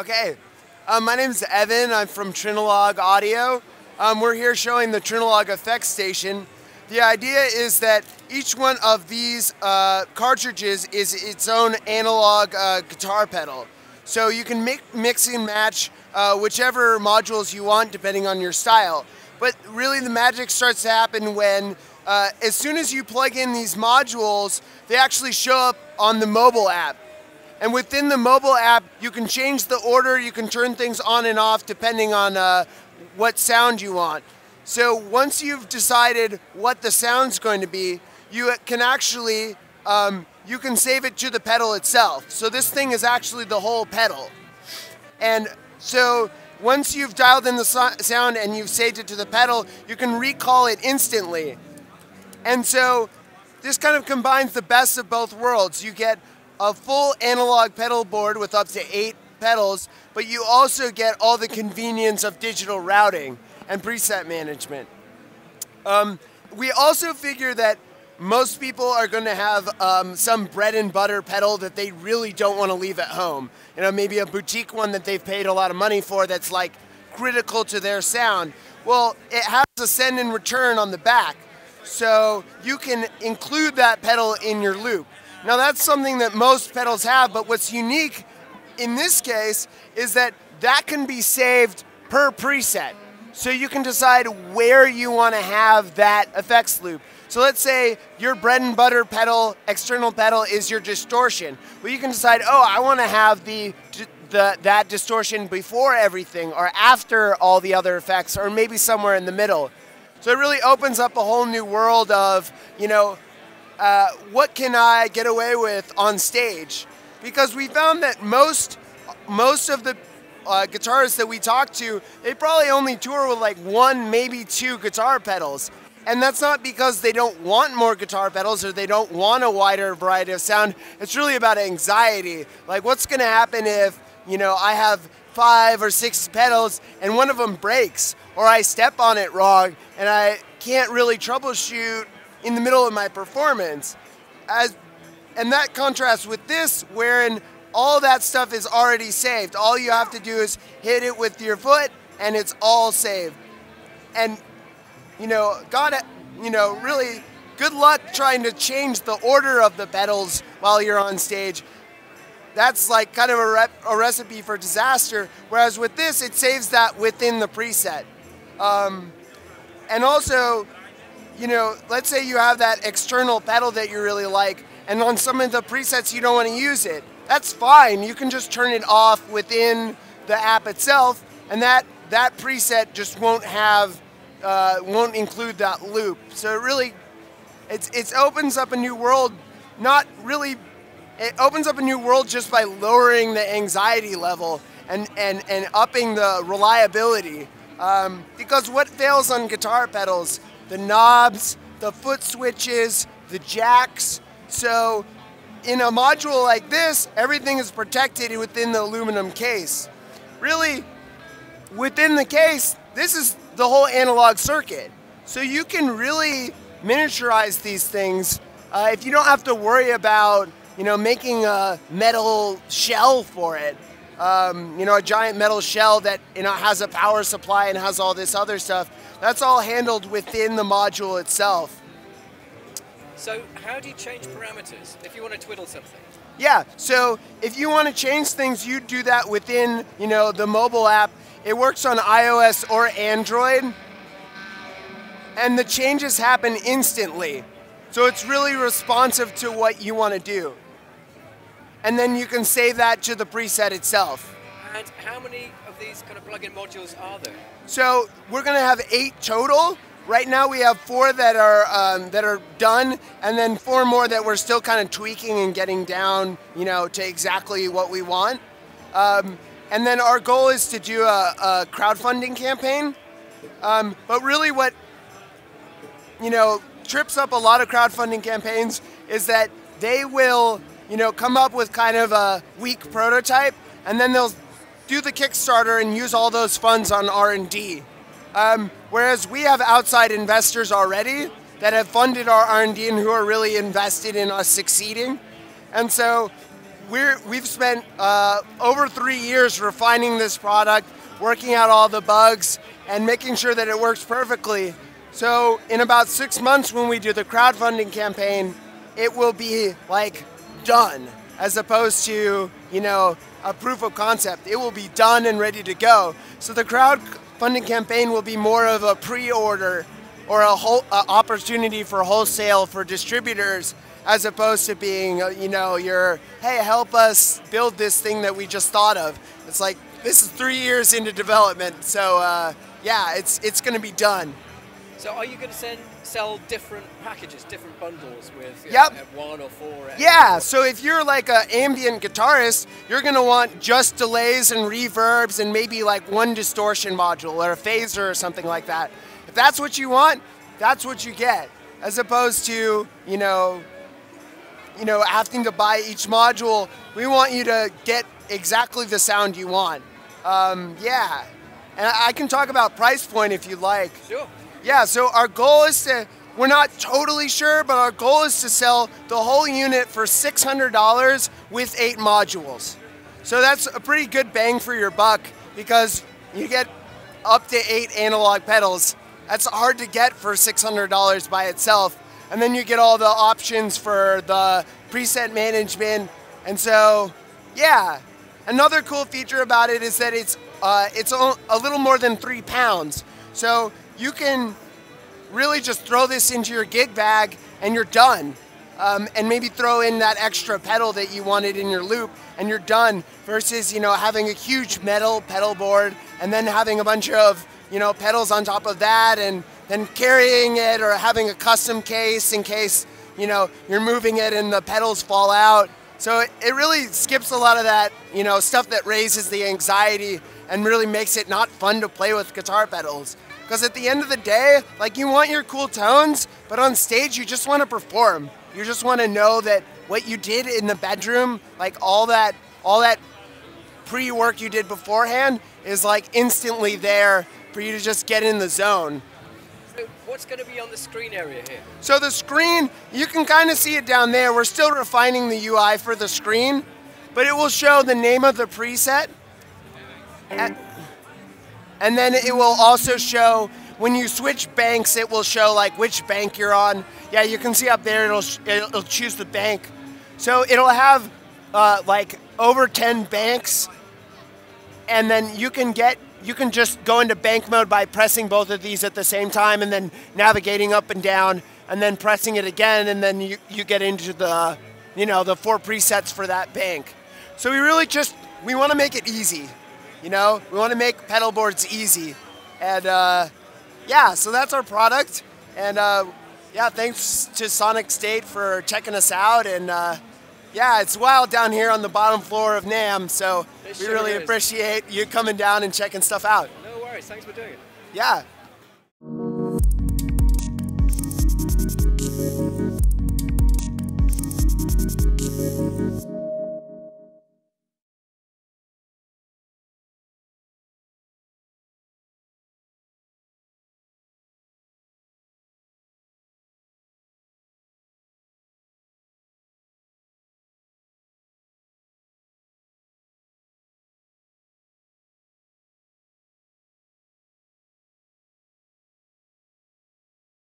Okay, my name is Evan. I'm from Trinilog Audio. We're here showing the Trinilog effects station. The idea is that each one of these cartridges is its own analog guitar pedal. So you can mix and match whichever modules you want depending on your style. But really the magic starts to happen when as soon as you plug in these modules, they actually show up on the mobile app. And within the mobile app, you can change the order, you can turn things on and off depending on what sound you want. So once you've decided what the sound's going to be, you can actually, you can save it to the pedal itself. So this thing is actually the whole pedal. And so once you've dialed in the sound and you've saved it to the pedal, you can recall it instantly. And so this kind of combines the best of both worlds. You get a full analog pedal board with up to 8 pedals, but you also get all the convenience of digital routing and preset management. We also figure that most people are going to have some bread and butter pedal that they really don't want to leave at home. You know, maybe a boutique one that they've paid a lot of money for that's like critical to their sound. Well, it has a send and return on the back, so you can include that pedal in your loop. Now that's something that most pedals have, but what's unique in this case is that that can be saved per preset. So you can decide where you want to have that effects loop. So let's say your bread and butter pedal, external pedal is your distortion. Well, you can decide, oh, I want to have that distortion before everything or after all the other effects or maybe somewhere in the middle. So it really opens up a whole new world of, you know, what can I get away with on stage? Because we found that most of the guitarists that we talk to, they probably only tour with like 1, maybe 2 guitar pedals. And that's not because they don't want more guitar pedals or they don't want a wider variety of sound. It's really about anxiety. Like what's going to happen if, you know, I have 5 or 6 pedals and one of them breaks or I step on it wrong and I can't really troubleshoot in the middle of my performance. And that contrasts with this, wherein all that stuff is already saved. All you have to do is hit it with your foot and it's all saved. And you know, really good luck trying to change the order of the pedals while you're on stage. That's like kind of a recipe for disaster, whereas with this, it saves that within the preset. And also, you know, let's say you have that external pedal that you really like, and on some of the presets you don't want to use it. That's fine. You can just turn it off within the app itself, and that preset just won't include that loop. So it really, it opens up a new world. It opens up a new world just by lowering the anxiety level and upping the reliability. Because what fails on guitar pedals? The knobs, the foot switches, the jacks. So in a module like this, everything is protected within the aluminum case. Really, within the case, this is the whole analog circuit. So you can really miniaturize these things if you don't have to worry about, you know, making a metal shell for it. You know, a giant metal shell that, you know, has a power supply and has all this other stuff. That's all handled within the module itself. So how do you change parameters if you want to twiddle something? Yeah, so if you want to change things, you do that within, you know, the mobile app. It works on iOS or Android, and the changes happen instantly. So it's really responsive to what you want to do. And then you can save that to the preset itself. And how many of these kind of plug-in modules are there? So we're going to have 8 total. Right now we have 4 that are done, and then 4 more that we're still kind of tweaking and getting down, you know, to exactly what we want. And then our goal is to do a crowdfunding campaign. But really what, you know, trips up a lot of crowdfunding campaigns is that they will, you know, come up with kind of a weak prototype, and then they'll do the Kickstarter and use all those funds on R&D. Whereas we have outside investors already that have funded our R&D and who are really invested in us succeeding. And so we've spent over 3 years refining this product, working out all the bugs, and making sure that it works perfectly. So in about 6 months when we do the crowdfunding campaign, it will be like done, as opposed to, you know, a proof of concept. It will be done and ready to go. So the crowdfunding campaign will be more of a pre-order or a whole opportunity for wholesale for distributors, as opposed to being, you know, your, hey, help us build this thing that we just thought of. It's like, this is 3 years into development, so yeah, it's going to be done. So are you going to sell different packages, different bundles with Yep. 1 or 4? Yeah, so if you're like an ambient guitarist, you're going to want just delays and reverbs and maybe like one distortion module or a phaser or something like that. If that's what you want, that's what you get, as opposed to, you know, having to buy each module. We want you to get exactly the sound you want. Yeah, and I can talk about price point if you like. Sure. Yeah, so our goal is to, we're not totally sure, but our goal is to sell the whole unit for $600 with 8 modules. So that's a pretty good bang for your buck, because you get up to 8 analog pedals. That's hard to get for $600 by itself. And then you get all the options for the preset management. And so, yeah. Another cool feature about it is that it's a little more than 3 pounds. So you can really just throw this into your gig bag and you're done. And maybe throw in that extra pedal that you wanted in your loop and you're done, versus, you know, having a huge metal pedal board and then having a bunch of, you know, pedals on top of that, and then carrying it, or having a custom case in case, you know, you're moving it and the pedals fall out. So it really skips a lot of that, you know, stuff that raises the anxiety and really makes it not fun to play with guitar pedals. Because at the end of the day, like, you want your cool tones, but on stage you just want to perform. You just want to know that what you did in the bedroom, like all that pre-work you did beforehand, is like instantly there for you to just get in the zone. So what's going to be on the screen area here? So the screen, you can kind of see it down there. We're still refining the UI for the screen, but it will show the name of the preset. And then it will also show, when you switch banks, it will show like which bank you're on. Yeah, you can see up there, it'll choose the bank. So it'll have like over 10 banks, and then you can just go into bank mode by pressing both of these at the same time and then navigating up and down and then pressing it again, and then you get into the, you know, the 4 presets for that bank. So we want to make it easy. You know, we want to make pedal boards easy. And yeah, so that's our product. And yeah, thanks to Sonicstate for checking us out. And yeah, it's wild down here on the bottom floor of NAMM, so we really appreciate you coming down and checking stuff out. No worries, thanks for doing it. Yeah.